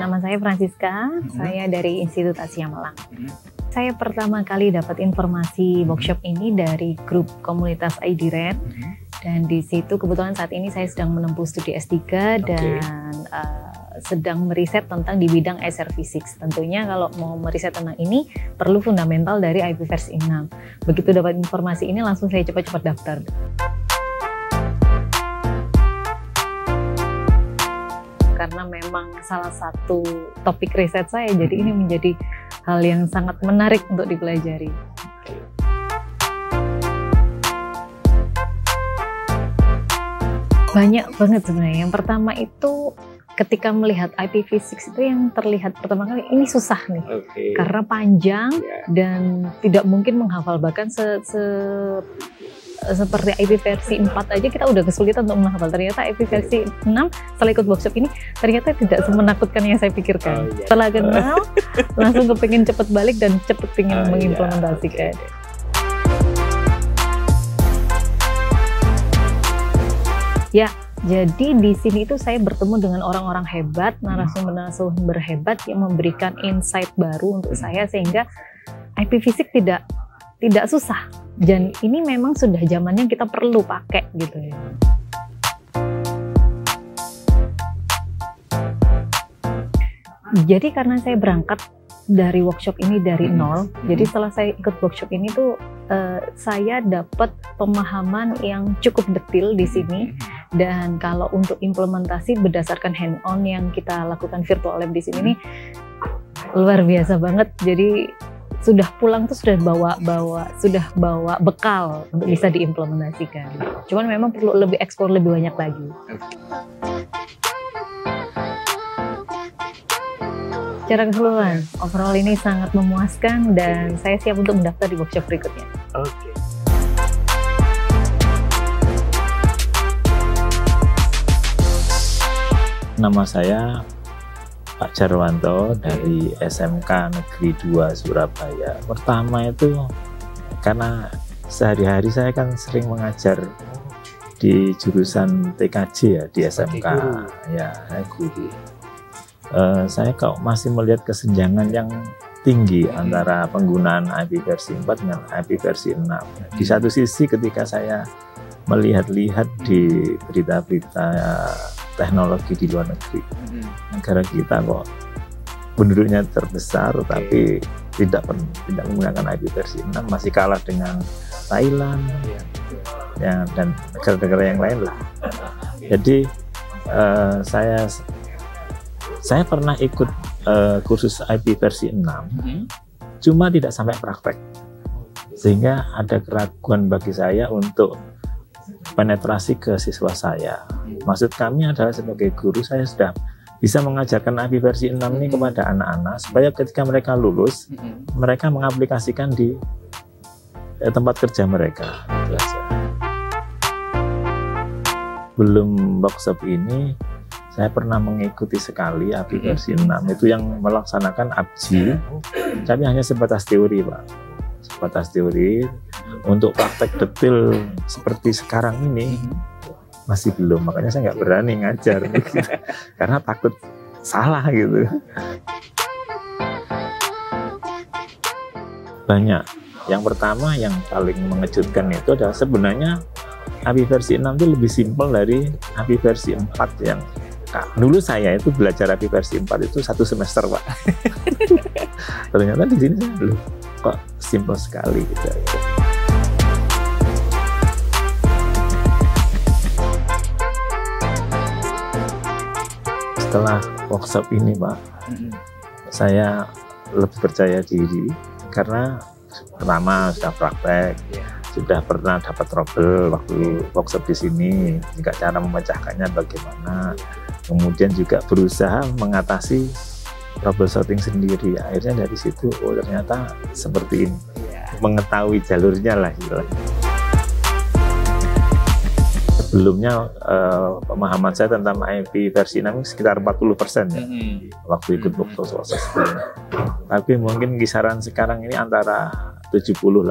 nama saya Francisca, saya dari Institut Asia Malang. Saya pertama kali dapat informasi workshop ini dari grup komunitas IDREN, dan di situ kebetulan saat ini saya sedang menempuh studi S3 dan sedang meriset tentang di bidang ESR Physics. Tentunya kalau mau meriset tentang ini perlu fundamental dari IP versi 6. Begitu dapat informasi ini langsung saya cepat-cepat daftar. Karena memang salah satu topik riset saya, jadi ini menjadi hal yang sangat menarik untuk dipelajari. Banyak banget sebenarnya. Yang pertama itu ketika melihat IP Physics itu yang terlihat pertama kali ini susah nih, karena panjang dan tidak mungkin menghafal, bahkan seperti IP versi 4 aja kita udah kesulitan untuk menghafal. Ternyata IP versi 6 setelah ikut workshop ini ternyata tidak semenakutkan yang saya pikirkan. Setelah kenal langsung kepingin cepet balik dan cepet pengen mengimplementasikan. Ya, jadi di sini itu saya bertemu dengan orang-orang hebat, narasumber hebat yang memberikan insight baru untuk saya, sehingga IP Physics tidak susah. Dan ini memang sudah zamannya kita perlu pakai gitu ya. Jadi karena saya berangkat dari workshop ini dari nol, jadi setelah saya ikut workshop ini tuh saya dapat pemahaman yang cukup detail di sini. Dan kalau untuk implementasi berdasarkan hand-on yang kita lakukan virtual lab di sini nih luar biasa banget. Jadi sudah pulang tuh sudah bawa bekal untuk bisa diimplementasikan. Cuman memang perlu lebih eksplor lebih banyak lagi. Secara keseluruhan, overall ini sangat memuaskan dan saya siap untuk mendaftar di workshop berikutnya. Nama saya Pak Jarwanto dari SMK Negeri 2 Surabaya. Pertama itu karena sehari-hari saya kan sering mengajar di jurusan TKJ ya, di SMK. Ya, saya guru. Saya kok masih melihat kesenjangan yang tinggi antara penggunaan IP versi 4 dengan IP versi 6. Di satu sisi ketika saya melihat-lihat di berita-berita teknologi di luar negeri, negara kita kok penduduknya terbesar tapi tidak menggunakan IP versi 6, masih kalah dengan Thailand ya, dan negara-negara yang lain lah. Jadi saya pernah ikut kursus IP versi 6, cuma tidak sampai praktek, sehingga ada keraguan bagi saya untuk penetrasi ke siswa saya. Maksud kami adalah sebagai guru saya sudah bisa mengajarkan IP versi 6 ini kepada anak-anak supaya ketika mereka lulus mereka mengaplikasikan di tempat kerja mereka. Belum workshop ini saya pernah mengikuti sekali IP versi 6 itu yang melaksanakan ABJI, tapi hanya sebatas teori, Pak. Sebatas teori. Untuk praktek detail seperti sekarang ini masih belum, makanya saya nggak berani ngajar gitu. Karena takut salah gitu. Banyak. Yang pertama yang paling mengejutkan itu adalah sebenarnya IP versi 6 itu lebih simpel dari IP versi 4 yang dulu saya itu belajar IP versi 4 itu 1 semester, Pak. Ternyata di sini saya kok simpel sekali gitu. Setelah workshop ini, Pak, saya lebih percaya diri karena pertama sudah praktek, sudah pernah dapat trouble waktu workshop di sini, juga cara memecahkannya bagaimana, kemudian juga berusaha mengatasi troubleshooting sendiri. Akhirnya dari situ, oh ternyata seperti ini, mengetahui jalurnya lah gitu. Sebelumnya pemahaman saya tentang IP versi 6 sekitar 40% ya, waktu ikut workshop sebelumnya. Tapi mungkin kisaran sekarang ini antara 70-80%.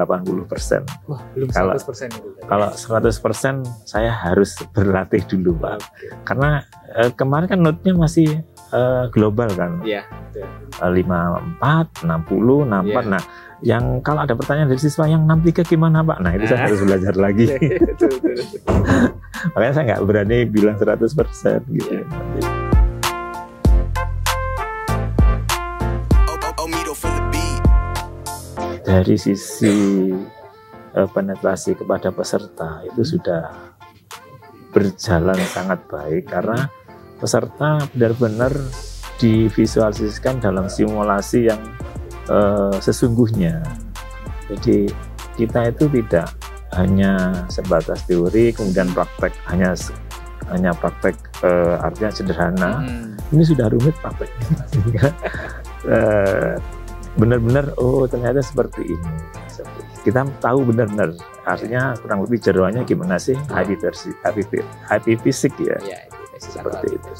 Wah, belum 100% itu. Kalau 100% saya harus berlatih dulu, Pak. Karena kemarin kan note-nya masih global kan. Iya. 54, 60, 64. Iya. Nah, yang kalau ada pertanyaan dari siswa yang 63 gimana Pak? Nah, itu saya harus belajar lagi. Betul. Makanya saya nggak berani bilang 100% gitu. Dari sisi penetrasi kepada peserta itu sudah berjalan sangat baik karena peserta benar-benar divisualisasikan dalam simulasi yang sesungguhnya. Jadi kita itu tidak hanya sebatas teori kemudian praktek, hanya praktek artinya sederhana. Ini sudah rumit prakteknya. Sehingga benar-benar ternyata seperti ini. Kita tahu benar-benar artinya kurang lebih jeroannya gimana sih IP fisik ya. Iya, seperti itu.